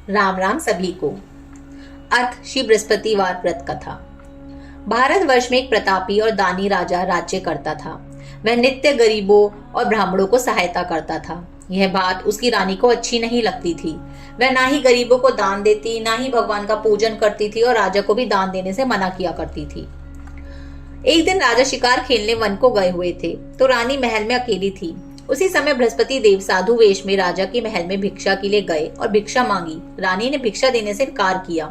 राम राम सभी को। अर्थ श्री बृहस्पतिवार व्रत कथा। भारतवर्ष में एक प्रतापी और दानी राजा राज्य करता था। वह नित्य गरीबों और ब्राह्मणों को सहायता करता था। यह बात उसकी रानी को अच्छी नहीं लगती थी। वह ना ही गरीबों को दान देती, ना ही भगवान का पूजन करती थी और राजा को भी दान देने से मना किया करती थी। एक दिन राजा शिकार खेलने वन को गए हुए थे तो रानी महल में अकेली थी। उसी समय बृहस्पति देव साधु वेश में राजा के महल में भिक्षा के लिए गए और भिक्षा मांगी। रानी ने भिक्षा देने से इनकार किया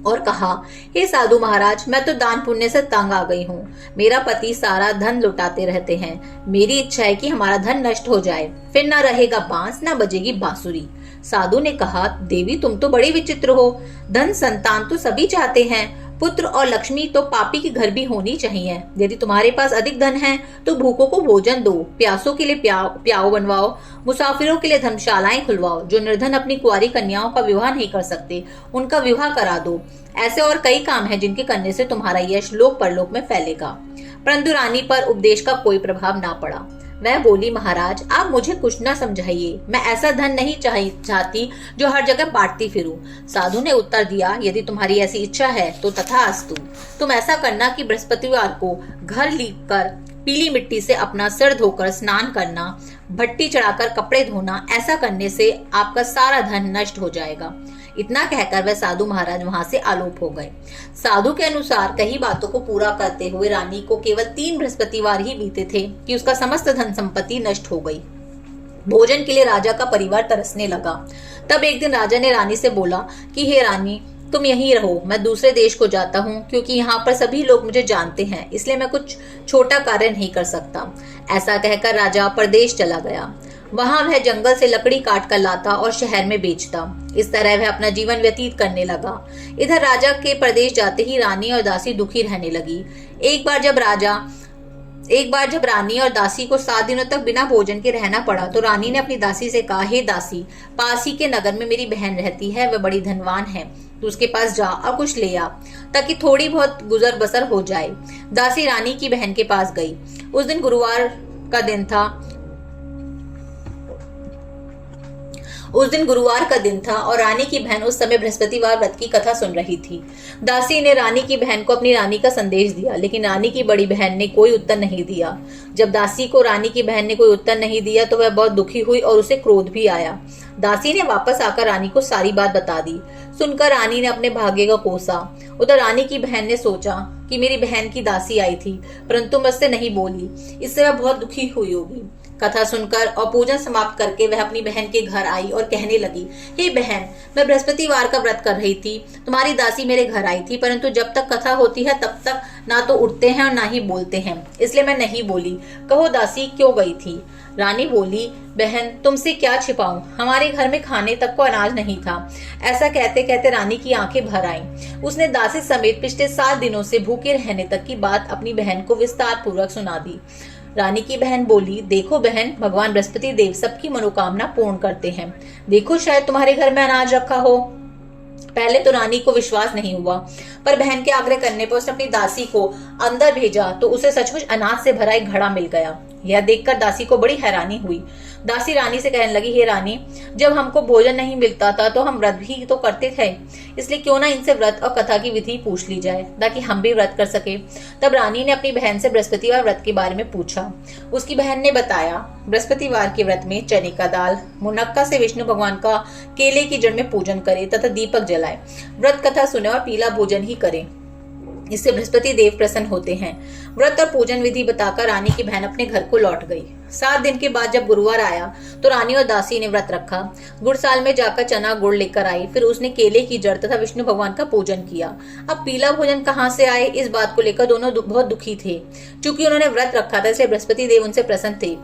और कहा, हे साधु महाराज, मैं तो दान पुण्य से तंग आ गई हूँ। मेरा पति सारा धन लुटाते रहते हैं। मेरी इच्छा है कि हमारा धन नष्ट हो जाए, फिर ना रहेगा बांस ना बजेगी बांसुरी। साधु ने कहा, देवी तुम तो बड़ी विचित्र हो। धन संतान तो सभी चाहते हैं, पुत्र और लक्ष्मी तो पापी के घर भी होनी चाहिए। यदि तुम्हारे पास अधिक धन है तो भूखों को भोजन दो, प्यासों के लिए प्याऊ बनवाओ, मुसाफिरों के लिए धर्मशालाएं खुलवाओ। जो निर्धन अपनी कुंवारी कन्याओं का विवाह नहीं कर सकते उनका विवाह करा दो। ऐसे और कई काम हैं जिनके करने से तुम्हारा यश लोक परलोक में फैलेगा। परंतु रानी पर उपदेश का कोई प्रभाव ना पड़ा। वह बोली, महाराज आप मुझे कुछ न समझाइए, मैं ऐसा धन नहीं चाहती जो हर जगह बांटती फिरूं। साधु ने उत्तर दिया, यदि तुम्हारी ऐसी इच्छा है तो तथास्तु। तुम ऐसा करना कि बृहस्पतिवार को घर लीपकर पीली मिट्टी से अपना सिर धोकर स्नान करना, भट्टी चढ़ाकर कपड़े धोना। ऐसा करने से आपका सारा धन नष्ट हो जाएगा। इतना कहकर वह साधु महाराज वहां से आलोप हो गए। साधु के अनुसार कई बातों को पूरा करते हुए रानी को केवल 3 बृहस्पतिवार ही बीते थे कि उसका समस्त धन संपत्ति नष्ट हो गई। भोजन के लिए राजा का परिवार तरसने लगा। तब एक दिन राजा ने रानी से बोला कि हे रानी, तुम यहीं रहो, मैं दूसरे देश को जाता हूँ, क्योंकि यहाँ पर सभी लोग मुझे जानते हैं, इसलिए मैं कुछ छोटा कार्य नहीं कर सकता। ऐसा कहकर राजा परदेश चला गया। वहां वह जंगल से लकड़ी काट कर लाता और शहर में बेचता। इस तरह वह अपना जीवन व्यतीत करने लगा। इधर राजा के प्रदेश जाते ही रानी और दासी दुखी रहने लगी। एक बार जब रानी और दासी को 7 दिनों तक बिना भोजन के रहना पड़ा तो रानी ने अपनी दासी से कहा, हे दासी, पास ही के नगर में मेरी बहन रहती है, वह बड़ी धनवान है, तो उसके पास जा और कुछ ले आ ताकि थोड़ी बहुत गुजर बसर हो जाए। दासी रानी की बहन के पास गई। उस दिन गुरुवार का दिन था और रानी की बहन उस समय बृहस्पतिवार व्रत की कथा सुन रही थी। दासी ने रानी की बहन को अपनी रानी का संदेश दिया, लेकिन रानी की बड़ी बहन ने कोई उत्तर नहीं दिया। जब दासी को रानी की बहन ने कोई उत्तर नहीं दिया तो वह बहुत दुखी हुई और उसे क्रोध भी आया। दासी ने वापस आकर रानी को सारी बात बता दी। सुनकर रानी ने अपने भाग्य को कोसा। उधर रानी की बहन ने सोचा कि मेरी बहन की दासी आई थी परंतु मुझसे नहीं बोली, इससे वह बहुत दुखी हुई होगी। कथा सुनकर और पूजन समाप्त करके वह अपनी बहन के घर आई और कहने लगी, हे बहन, मैं बृहस्पतिवार का व्रत कर रही थी। तुम्हारी दासी मेरे घर आई थी, परंतु जब तक कथा होती है तब तक ना तो उठते हैं और ना ही बोलते हैं, इसलिए मैं नहीं बोली। कहो दासी क्यों गई थी? रानी बोली, बहन तुमसे क्या छिपाऊं, हमारे घर में खाने तक को अनाज नहीं था। ऐसा कहते कहते रानी की आंखें भर आईं। उसने दासी समेत पिछले 7 दिनों से भूखे रहने तक की बात अपनी बहन को विस्तार पूर्वक सुना दी। रानी की बहन बोली, देखो बहन, भगवान बृहस्पति देव सबकी मनोकामना पूर्ण करते हैं। देखो शायद तुम्हारे घर में अनाज रखा हो। पहले तो रानी को विश्वास नहीं हुआ, पर बहन के आग्रह करने पर उसने अपनी दासी को अंदर भेजा तो उसे सचमुच अनाज से भरा एक घड़ा मिल गया। यह देखकर दासी को बड़ी हैरानी हुई। दासी रानी से कहने लगी, हे रानी, जब हमको भोजन नहीं मिलता था तो हम व्रत भी तो करते थे, इसलिए क्यों ना इनसे व्रत और कथा की विधि पूछ ली जाए ताकि हम भी व्रत कर सके। तब रानी ने अपनी बहन से बृहस्पतिवार व्रत के बारे में पूछा। उसकी बहन ने बताया, बृहस्पतिवार के व्रत में चने का दाल, मुनक्का से विष्णु भगवान का केले की जड़ में पूजन करे तथा दीपक जलाए, व्रत कथा सुने और पीला भोजन ही करे, इससे बृहस्पति देव प्रसन्न होते हैं। व्रत और पूजन विधि बताकर रानी की बहन अपने घर को लौट गई। 7 दिन के बाद जब गुरुवार आया तो रानी और दासी ने व्रत रखा। गुड़साल में जाकर चना गुड़ लेकर आई। फिर उसने केले की जड़ तथा विष्णु भगवान का पूजन किया। अब पीला भोजन कहाँ से आए, इस बात को लेकर दोनों बहुत दुखी थे। चूंकि उन्होंने व्रत रखा था इसलिए बृहस्पति देव उनसे प्रसन्न थे,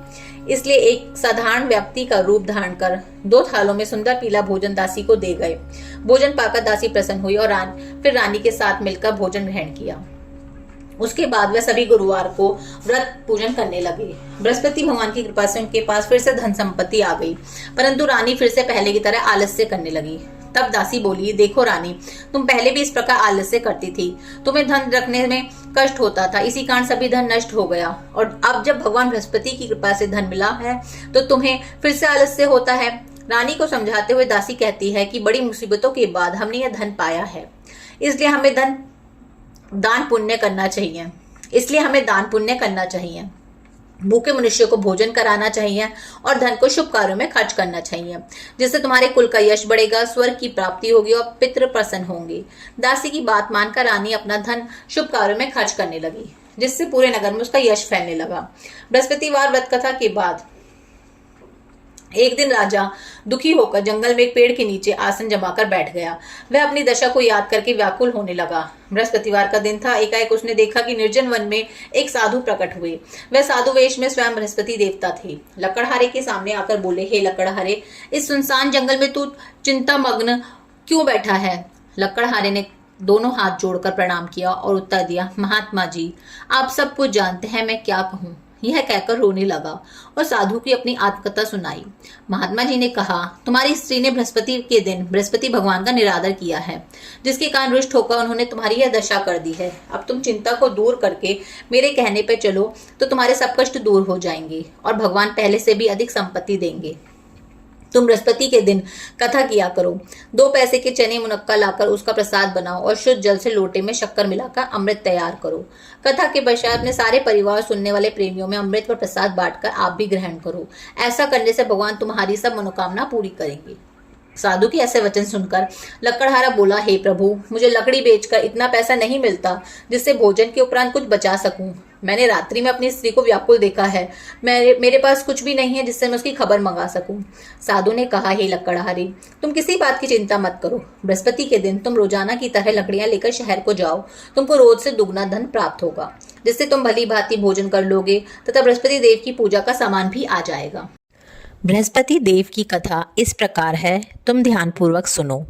इसलिए एक साधारण व्यक्ति का रूप धारण कर 2 थालों में सुंदर पीला भोजन दासी को दे गए। भोजन पाकर दासी प्रसन्न हुई और फिर रानी के साथ मिलकर भोजन ग्रहण किया। उसके बाद वह सभी गुरुवार को व्रत पूजन करने लगे। बृहस्पति भगवान की कृपा से उनके पास फिर से धन संपत्ति आ गई, परंतु रानी फिर से पहले की तरह आलस्य करने लगी। तब दासी बोली, देखो रानी, तुम पहले भी इस प्रकार आलस्य करती थी, तुम्हें धन रखने में कष्ट होता था, इसी कारण सभी धन नष्ट हो गया, और अब जब भगवान बृहस्पति की कृपा से धन मिला है तो तुम्हें फिर से आलस्य होता है। रानी को समझाते हुए दासी कहती है कि बड़ी मुसीबतों के बाद हमने यह धन पाया है, इसलिए हमें दान पुण्य करना चाहिए। भूखे मनुष्य को भोजन कराना चाहिए और धन को शुभ कार्यों में खर्च करना चाहिए, जिससे तुम्हारे कुल का यश बढ़ेगा, स्वर्ग की प्राप्ति होगी और पितृ प्रसन्न होंगे। दासी की बात मानकर रानी अपना धन शुभ कार्यों में खर्च करने लगी, जिससे पूरे नगर में उसका यश फैलने लगा। बृहस्पतिवार व्रत कथा के बाद एक दिन राजा दुखी होकर जंगल में एक पेड़ के नीचे आसन जमाकर बैठ गया। वह अपनी दशा को याद करके व्याकुल होने लगा। बृहस्पतिवार का दिन था। एकाएक उसने देखा कि निर्जन वन में एक साधु प्रकट हुए। वह साधु वेश में स्वयं बृहस्पति देवता थे। लकड़हारे के सामने आकर बोले, हे लकड़हारे, इस सुनसान जंगल में तू चिंतामग्न क्यों बैठा है? लकड़हारे ने दोनों हाथ जोड़कर प्रणाम किया और उत्तर दिया, महात्मा जी, आप सब कुछ जानते हैं, मैं क्या कहूँ। यह कहकर रोने लगा और साधु की अपनी आत्मकथा सुनाई। महात्मा जी ने कहा, तुम्हारी स्त्री ने बृहस्पति के दिन बृहस्पति भगवान का निरादर किया है, जिसके कारण रुष्ट होकर उन्होंने तुम्हारी यह दशा कर दी है। अब तुम चिंता को दूर करके मेरे कहने पर चलो तो तुम्हारे सब कष्ट दूर हो जाएंगे और भगवान पहले से भी अधिक संपत्ति देंगे। तुम बृहस्पति के दिन कथा किया करो। 2 पैसे के चने मुनक्का लाकर उसका प्रसाद बनाओ और शुद्ध जल से लोटे में शक्कर मिलाकर अमृत तैयार करो। कथा के पश्चात अपने सारे परिवार सुनने वाले प्रेमियों में अमृत व प्रसाद बांटकर आप भी ग्रहण करो। ऐसा करने से भगवान तुम्हारी सब मनोकामना पूरी करेंगे। साधु के ऐसे वचन सुनकर लकड़हारा बोला, हे प्रभु, मुझे लकड़ी बेचकर इतना पैसा नहीं मिलता जिससे भोजन के उपरांत कुछ बचा सकूं। मैंने रात्रि में अपनी स्त्री को व्याकुल देखा है। मेरे पास कुछ भी नहीं है जिससे मैं उसकी खबर मंगा सकूं। साधु ने कहा, हे लकड़हारी, तुम किसी बात की चिंता मत करो। बृहस्पति के दिन तुम रोजाना की तरह लकड़ियां लेकर शहर को जाओ। तुमको रोज से दुगना धन प्राप्त होगा, जिससे तुम भली भांति भोजन कर लोगे तथा बृहस्पति देव की पूजा का सामान भी आ जाएगा। बृहस्पति देव की कथा इस प्रकार है, तुम ध्यानपूर्वक सुनो।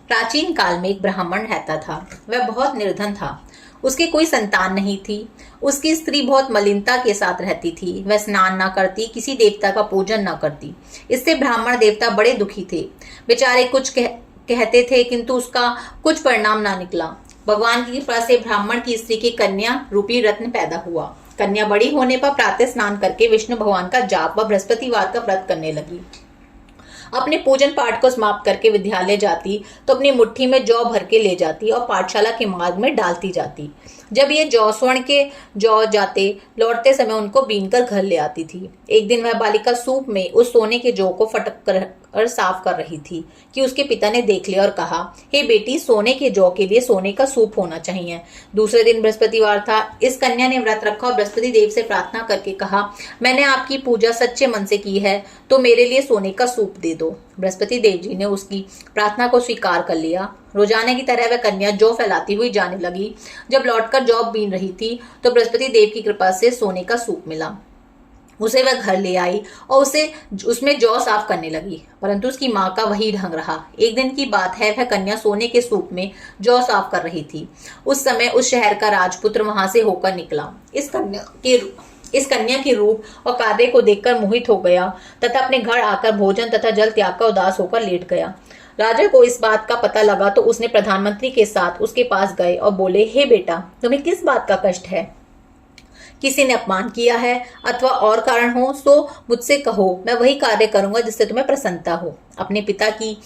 प्राचीन काल में एक ब्राह्मण रहता था। वह बहुत निर्धन था। उसके कोई संतान नहीं थी। उसकी स्त्री बहुत मलिनता के साथ रहती थी। वह स्नान ना करती, किसी देवता का पूजन ना करती। इससे ब्राह्मण देवता बड़े दुखी थे। बेचारे कुछ कहते थे, किंतु उसका कुछ परिणाम ना निकला। भगवान की कृपा से ब्राह्मण की स्त्री की कन्या रूपी रत्न पैदा हुआ। कन्या बड़ी होने पर प्रातः स्नान करके विष्णु भगवान का जाप व बृहस्पतिवार का व्रत करने लगी। अपने पूजन पाठ को समाप्त करके विद्यालय जाती तो अपनी मुट्ठी में जौ भर के ले जाती और पाठशाला के मार्ग में डालती जाती। जब ये जौ स्वर्ण के जौ जाते, लौटते समय उनको बीनकर घर ले आती थी। एक दिन वह बालिका सूप में उस सोने के जौ को फटक कर साफ कर रही थी कि उसके पिता ने देख लिया और कहा, हे बेटी, सोने के जौ के लिए सोने का सूप होना चाहिए। दूसरे दिन बृहस्पतिवार था। इस कन्या ने व्रत रखा और बृहस्पति देव से प्रार्थना करके कहा, मैंने आपकी पूजा सच्चे मन से की है, तो मेरे लिए सोने का सूप दे दो। बृहस्पति देव जी ने उसकी प्रार्थना को स्वीकार कर लिया। रोजाना की तरह वह कन्या जौ फैलाती हुई जाने लगी। जब लौटकर जौ बीन रही थी तो बृहस्पति देव की कृपा से सोने का सूप मिला। उसे वह घर ले आई और उसमें जौ साफ करने लगी, परंतु उसकी माँ का वही ढंग रहा। एक दिन की बात है, वह कन्या सोने के सूप में जौ साफ कर रही थी। उस समय उस शहर का राजपुत्र वहां से होकर निकला। इस कन्या के रूप और कार्य को देखकर मोहित हो गया तथा अपने घर आकर भोजन तथा जल त्याग कर उदास होकर लेट गया। राजा को इस बात का पता लगा तो उसने प्रधानमंत्री के साथ उसके पास गए और बोले, हे बेटा, तुम्हें किस बात का कष्ट है? किसी ने अपमान किया है अथवा और कारण हो तो मुझसे कहो, मैं वही कार्य करूंगा जिससे तुम्हें प्रसन्नता हो। अपने पिता की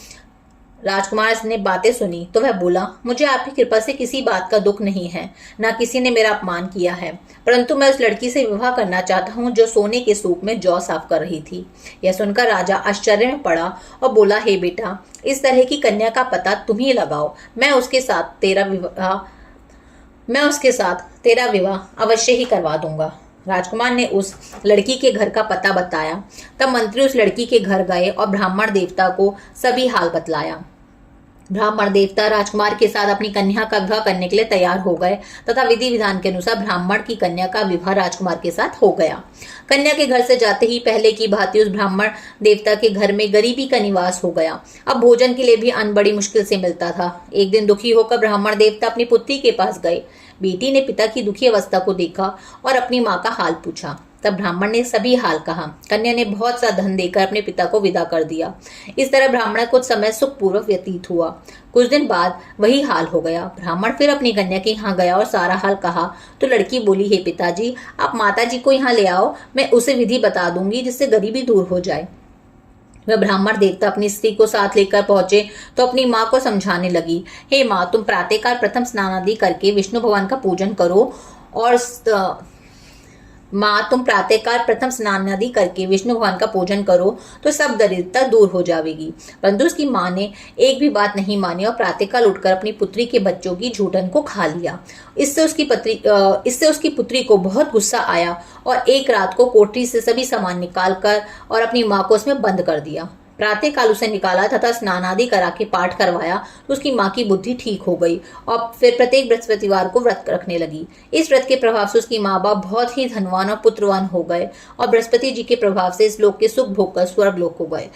राजकुमार ने बातें सुनी तो वह बोला, मुझे आपकी कृपा से किसी बात का दुख नहीं है, ना किसी ने मेरा अपमान किया है, परंतु मैं उस लड़की से विवाह करना चाहता हूँ जो सोने के सूप में जौ साफ कर रही थी। यह सुनकर राजा आश्चर्य में पड़ा और बोला, हे बेटा, इस तरह की कन्या का पता तुम ही लगाओ। मैं उसके साथ तेरा विवाह अवश्य ही करवा दूंगा। राजकुमार ने उस लड़की के घर का पता बताया। तब मंत्री उस लड़की के घर गए और ब्राह्मण देवता को सभी हाल बतलाया। ब्राह्मण देवता राजकुमार के साथ अपनी कन्या का विवाह करने के लिए तैयार हो गए तथा विधि विधान के अनुसार ब्राह्मण की कन्या का विवाह राजकुमार के साथ हो गया। कन्या के घर से जाते ही पहले की भांति उस ब्राह्मण देवता के घर में गरीबी का निवास हो गया। अब भोजन के लिए भी अन्न बड़ी मुश्किल से मिलता था। एक दिन दुखी होकर ब्राह्मण देवता अपनी पुत्री के पास गए। बेटी ने पिता की दुखी अवस्था को देखा और अपनी माँ का हाल पूछा। तब ब्राह्मण ने सभी हाल कहा। कन्या ने बहुत सा धन देकर अपने पिता को विदा कर दिया। इस तरह ब्राह्मण कुछ समय सुखपूर्वक व्यतीत हुआ। कुछ दिन बाद वही हाल हो गया। ब्राह्मण फिर अपनी कन्या के यहाँ गया और सारा हाल कहा तो लड़की बोली, हे पिताजी, आप माताजी को यहाँ ले आओ, मैं उसे विधि बता दूंगी जिससे गरीबी दूर हो जाए। वह ब्राह्मण देवता अपनी स्त्री को साथ लेकर पहुंचे तो अपनी माँ को समझाने लगी, हे माँ, तुम प्रातःकाल प्रथम स्नान आदि करके विष्णु भगवान का पूजन करो और तो सब दरिद्रता दूर हो जाएगी। परंतु उसकी माँ ने एक भी बात नहीं मानी और प्रातःकाल उठकर अपनी पुत्री के बच्चों की झूठन को खा लिया। इससे उसकी पुत्री को बहुत गुस्सा आया और एक रात को कोठरी से सभी सामान निकालकर और अपनी माँ को उसमें बंद कर दिया। प्रातःकाल उसे निकाला तथा स्नान आदि करा के पाठ करवाया तो उसकी माँ की बुद्धि ठीक हो गई और फिर प्रत्येक बृहस्पतिवार को व्रत रखने लगी। इस व्रत के प्रभाव से उसकी माँ बाप बहुत ही धनवान और पुत्रवान हो गए और बृहस्पति जी के प्रभाव से इस लोक के सुख भोग कर स्वर्ग लोक हो गए।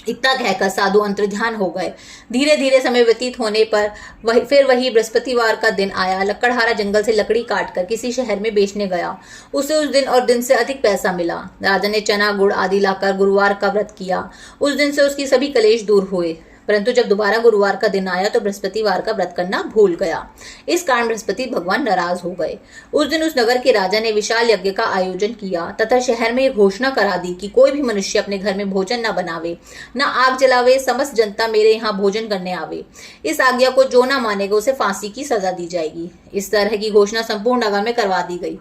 इतना कहकर साधु अंतर्ध्यान हो गए। धीरे धीरे समय व्यतीत होने पर वही बृहस्पतिवार का दिन आया। लकड़हारा जंगल से लकड़ी काटकर किसी शहर में बेचने गया। उसे उस दिन और दिन से अधिक पैसा मिला। राजा ने चना गुड़ आदि लाकर गुरुवार का व्रत किया। उस दिन से उसकी सभी कलेश दूर हुए। परंतु जब दोबारा गुरुवार का दिन आया तो बृहस्पतिवार का व्रत करना भूल गया। इस कारण बृहस्पति भगवान नाराज हो गए। उस दिन उस नगर के राजा ने विशाल यज्ञ का आयोजन किया तथा शहर में घोषणा करा दी कि कोई भी मनुष्य अपने घर में भोजन न बनावे, न आग जलावे, समस्त जनता मेरे यहाँ भोजन करने आवे। इस आज्ञा को जो न मानेगा उसे फांसी की सजा दी जाएगी। इस तरह की घोषणा संपूर्ण नगर में करवा दी गई।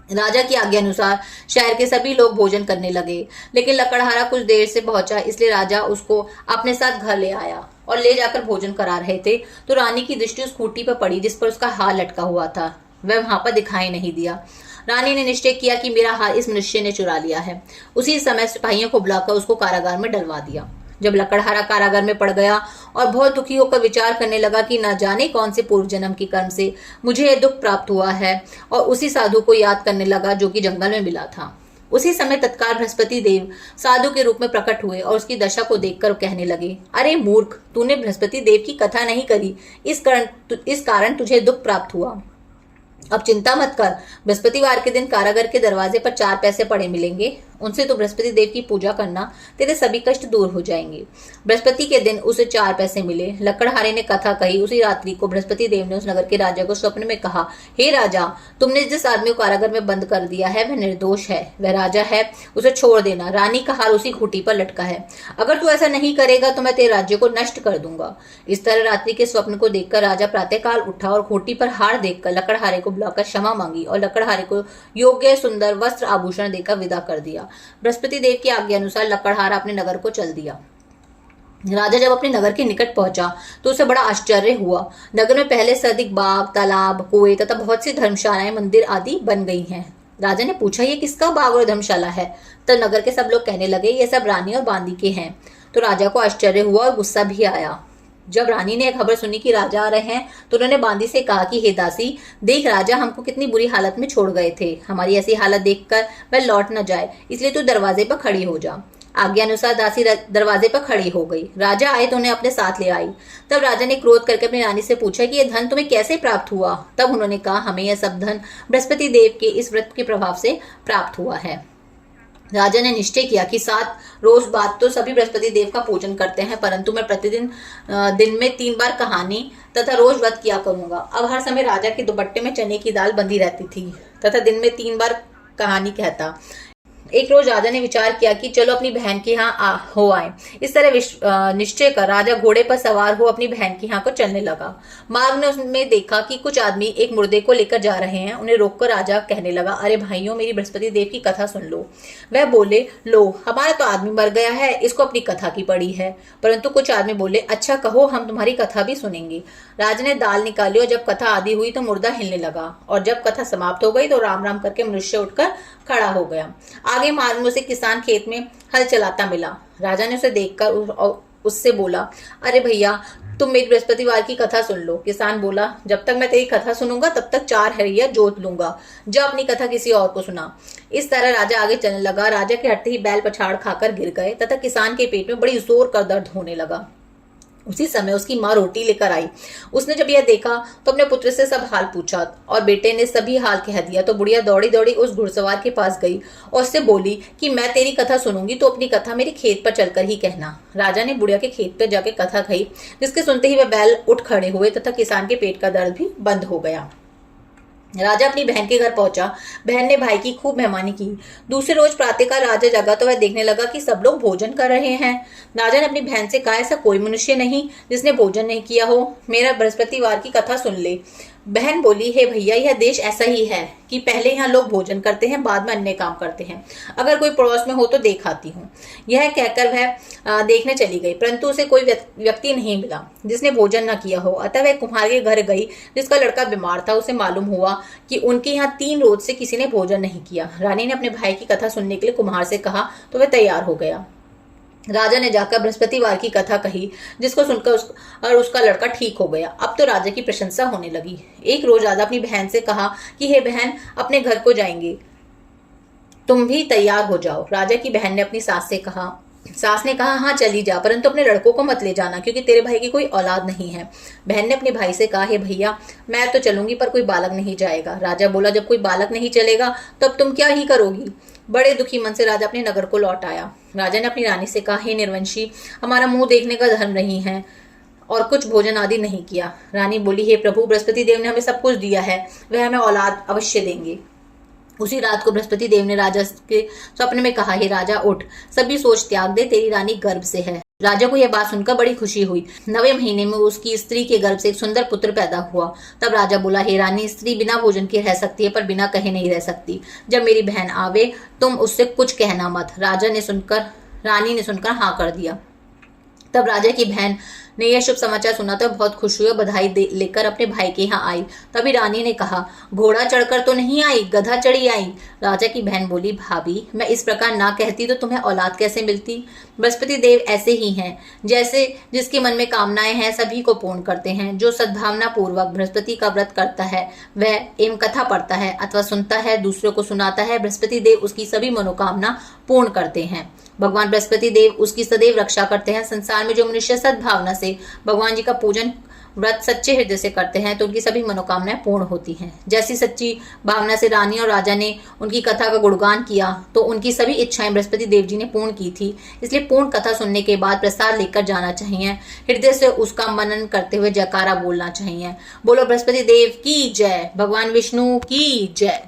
राजा की आज्ञा अनुसार शहर के सभी लोग भोजन करने लगे, लेकिन लकड़हारा कुछ देर से पहुंचा, इसलिए राजा उसको अपने साथ घर ले आया और ले जाकर भोजन करा रहे थे तो रानी की दृष्टि उस खूंटी पर पड़ी जिस पर उसका हार लटका हुआ था। वह वहां पर दिखाई नहीं दिया। रानी ने निश्चय किया कि मेरा हार इस मनुष्य ने चुरा लिया है। उसी समय सिपाहियों को बुलाकर उसको कारागार में डलवा दिया। जब लकड़हारा कारागार में पड़ गया और बहुत दुखी होकर विचार करने लगा कि न जाने कौन से पूर्व जन्म के कर्म से मुझे यह दुख प्राप्त हुआ है, और उसी साधु को याद करने लगा जो कि जंगल में मिला था। उसी समय तत्काल बृहस्पति देव साधु के रूप में प्रकट हुए और उसकी दशा को देखकर कहने लगे, अरे मूर्ख, तूने बृहस्पति देव की कथा नहीं करी, इस कारण तुझे दुख प्राप्त हुआ। अब चिंता मत कर, बृहस्पतिवार के दिन कारागार के दरवाजे पर 4 पैसे पड़े मिलेंगे, उनसे तो बृहस्पति देव की पूजा करना, तेरे सभी कष्ट दूर हो जाएंगे। बृहस्पति के दिन उसे 4 पैसे मिले। लकड़हारे ने कथा कही। उसी रात्रि को बृहस्पति देव ने उस नगर के राजा को स्वप्न में कहा, हे राजा, तुमने जिस आदमी को कारागार में बंद कर दिया है वह निर्दोष है, वह राजा है, उसे छोड़ देना। रानी का हार उसी खूंटी पर लटका है। अगर तू ऐसा नहीं करेगा तो मैं तेरे राज्य को नष्ट कर दूंगा। इस तरह रात्रि के स्वप्न को देखकर राजा प्रातःकाल उठा और खूंटी पर हार देखकर लकड़हारे को बुलाकर क्षमा मांगी और लकड़हारे को योग्य सुंदर वस्त्र आभूषण देकर विदा कर दिया। बृहस्पति देव की आज्ञा अनुसार लकड़हारा अपने नगर को चल दिया। राजा जब अपने नगर के निकट पहुंचा तो उसे बड़ा आश्चर्य हुआ। नगर में पहले से अधिक बाग, तालाब, कुएं तथा बहुत सी धर्मशालाएं, मंदिर आदि बन गई हैं। राजा ने पूछा, ये किसका बाग और धर्मशाला है? तब नगर के सब लोग कहने लगे, ये सब रानी और बांदी के हैं। तो राजा को आश्चर्य हुआ और गुस्सा भी आया। जब रानी ने खबर सुनी कि राजा आ रहे हैं तो उन्होंने बांदी से कहा कि हे दासी, देख राजा हमको कितनी बुरी हालत में छोड़ गए थे। हमारी ऐसी हालत देखकर वह लौट न जाए, इसलिए तू दरवाजे पर खड़ी हो जा। आज्ञा अनुसार दासी दरवाजे पर खड़ी हो गई। राजा आए तो उन्हें अपने साथ ले आई। तब राजा ने क्रोध करके अपनी रानी से पूछा कि यह धन तुम्हें कैसे प्राप्त हुआ? तब उन्होंने कहा, हमें यह सब धन बृहस्पति देव के इस व्रत के प्रभाव से प्राप्त हुआ है। राजा ने निश्चय किया कि 7 रोज बाद तो सभी बृहस्पति देव का पूजन करते हैं, परंतु मैं प्रतिदिन दिन में 3 बार कहानी तथा रोज व्रत किया करूंगा। अब हर समय राजा के दुपट्टे में चने की दाल बंधी रहती थी तथा दिन में 3 बार कहानी कहता। एक रोज राजा ने विचार किया कि चलो अपनी बहन के यहाँ हो आए। इस तरह निश्चय कर राजा घोड़े पर सवार हो अपनी बहन के यहाँ को चलने लगा। मार्ग ने उसमें देखा कि कुछ आदमी एक मुर्दे को लेकर जा रहे हैं। उन्हें रोककर राजा कहने लगा, अरे भाइयों, मेरी बृहस्पति देव की कथा सुन लो। वह बोले, लो, हमारा तो आदमी मर गया है, इसको अपनी कथा की पड़ी है। परंतु कुछ आदमी बोले, अच्छा कहो, हम तुम्हारी कथा भी सुनेंगे। राजा ने दाल निकाली और जब कथा आदि हुई तो मुर्दा हिलने लगा, और जब कथा समाप्त हो गई तो राम राम करके मनुष्य उठकर खड़ा हो गया। आगे मार्ग में उसे किसान खेत में हल चलाता मिला। राजा ने उसे देखकर उससे बोला, अरे भैया, तुम मेरी बृहस्पतिवार की कथा सुन लो। किसान बोला, जब तक मैं तेरी कथा सुनूंगा तब तक 4 हरिया जोत लूंगा, जब अपनी कथा किसी और को सुना। इस तरह राजा आगे चलने लगा। राजा के हटते ही बैल पछाड़ खाकर गिर गए तथा किसान के पेट में बड़ी जोर का दर्द होने लगा। उसी समय उसकी माँ रोटी लेकर आई। उसने जब यह देखा तो अपने पुत्र से सब हाल पूछा और बेटे ने सभी हाल कह दिया। तो बुढ़िया दौड़ी दौड़ी उस घुड़सवार के पास गई और उससे बोली कि मैं तेरी कथा सुनूंगी तो अपनी कथा मेरे खेत पर चलकर ही कहना। राजा ने बुढ़िया के खेत पर जाके कथा कही, जिसके सुनते ही वह बैल उठ खड़े हुए तथा किसान के पेट का दर्द भी बंद हो गया। राजा अपनी बहन के घर पहुंचा। बहन ने भाई की खूब मेहमानी की। दूसरे रोज प्रातःकाल राजा जगा तो वह देखने लगा कि सब लोग भोजन कर रहे हैं। राजा ने अपनी बहन से कहा, ऐसा कोई मनुष्य नहीं जिसने भोजन नहीं किया हो, मेरा बृहस्पतिवार की कथा सुन ले। बहन बोली, हे भैया, यह देश ऐसा ही है कि पहले यहाँ लोग भोजन करते हैं, बाद में अन्य काम करते हैं। अगर कोई पड़ोस में हो तो देख आती हूँ। यह कहकर वह देखने चली गई, परंतु उसे कोई व्यक्ति नहीं मिला जिसने भोजन न किया हो। अतः वह कुम्हार के घर गई जिसका लड़का बीमार था। उसे मालूम हुआ कि उनके यहाँ 3 रोज से किसी ने भोजन नहीं किया। रानी ने अपने भाई की कथा सुनने के लिए कुम्हार से कहा तो वह तैयार हो गया। राजा ने जाकर बृहस्पतिवार की कथा कही, जिसको सुनकर उसका लड़का ठीक हो गया। अब तो राजा की प्रशंसा होने लगी। एक रोज राजा अपनी बहन से कहा कि हे बहन, अपने घर को जाएंगे, तुम भी तैयार हो जाओ। राजा की बहन ने अपनी सास से कहा। सास ने कहा, हाँ चली जा, परंतु अपने लड़कों को मत ले जाना, क्योंकि तेरे भाई की कोई औलाद नहीं है। बहन ने अपने भाई से कहा, हे भैया, मैं तो चलूंगी पर कोई बालक नहीं जाएगा। राजा बोला, जब कोई बालक नहीं चलेगा तब तुम क्या ही करोगी। बड़े दुखी मन से राजा अपने नगर को लौट आया। राजा ने अपनी रानी से कहा, हे निर्वंशी, हमारा मुंह देखने का धर्म नहीं है और कुछ भोजन आदि नहीं किया। रानी बोली, हे प्रभु, बृहस्पति देव ने हमें सब कुछ दिया है, वह हमें औलाद अवश्य देंगे। उसी रात को बृहस्पति देव ने राजा के स्वप्न में कहा, हे राजा, उठ, सभी सोच त्याग दे, तेरी रानी गर्भ से है। राजा को यह बात सुनकर बड़ी खुशी हुई। 9वें महीने में उसकी स्त्री के गर्भ से एक सुंदर पुत्र पैदा हुआ। तब राजा बोला, हे रानी, स्त्री बिना भोजन के रह सकती है पर बिना कहे नहीं रह सकती। जब मेरी बहन आवे तुम उससे कुछ कहना मत। रानी ने सुनकर हाँ कर दिया। तब राजा की बहन ने यह शुभ समाचार सुना तो बहुत खुश हुई और बधाई लेकर अपने भाई के यहाँ आई। तभी रानी ने कहा, घोड़ा चढ़कर तो नहीं आई, गधा चढ़ी आई। राजा की बहन बोली, भाभी, मैं इस प्रकार ना कहती तो तुम्हें औलाद कैसे मिलती। बृहस्पति देव ऐसे ही हैं, जैसे जिसके मन में कामनाएं हैं सभी को पूर्ण करते हैं। जो सद्भावना पूर्वक बृहस्पति का व्रत करता है, वह एवं कथा पढ़ता है अथवा सुनता है, दूसरों को सुनाता है, बृहस्पति देव उसकी सभी मनोकामना पूर्ण करते हैं। भगवान बृहस्पति देव उसकी सदैव रक्षा करते हैं। संसार में जो मनुष्य सद्भावना से भगवान जी का पूजन व्रत सच्चे हृदय से करते हैं तो उनकी सभी मनोकामनाएं पूर्ण होती हैं। जैसी सच्ची भावना से रानी और राजा ने उनकी कथा का गुणगान किया तो उनकी सभी इच्छाएं बृहस्पति देव जी ने पूर्ण की थी। इसलिए पूर्ण कथा सुनने के बाद प्रसाद लेकर जाना चाहिए। हृदय से उसका मनन करते हुए जयकारा बोलना चाहिए। बोलो बृहस्पति देव की जय, भगवान विष्णु की जय।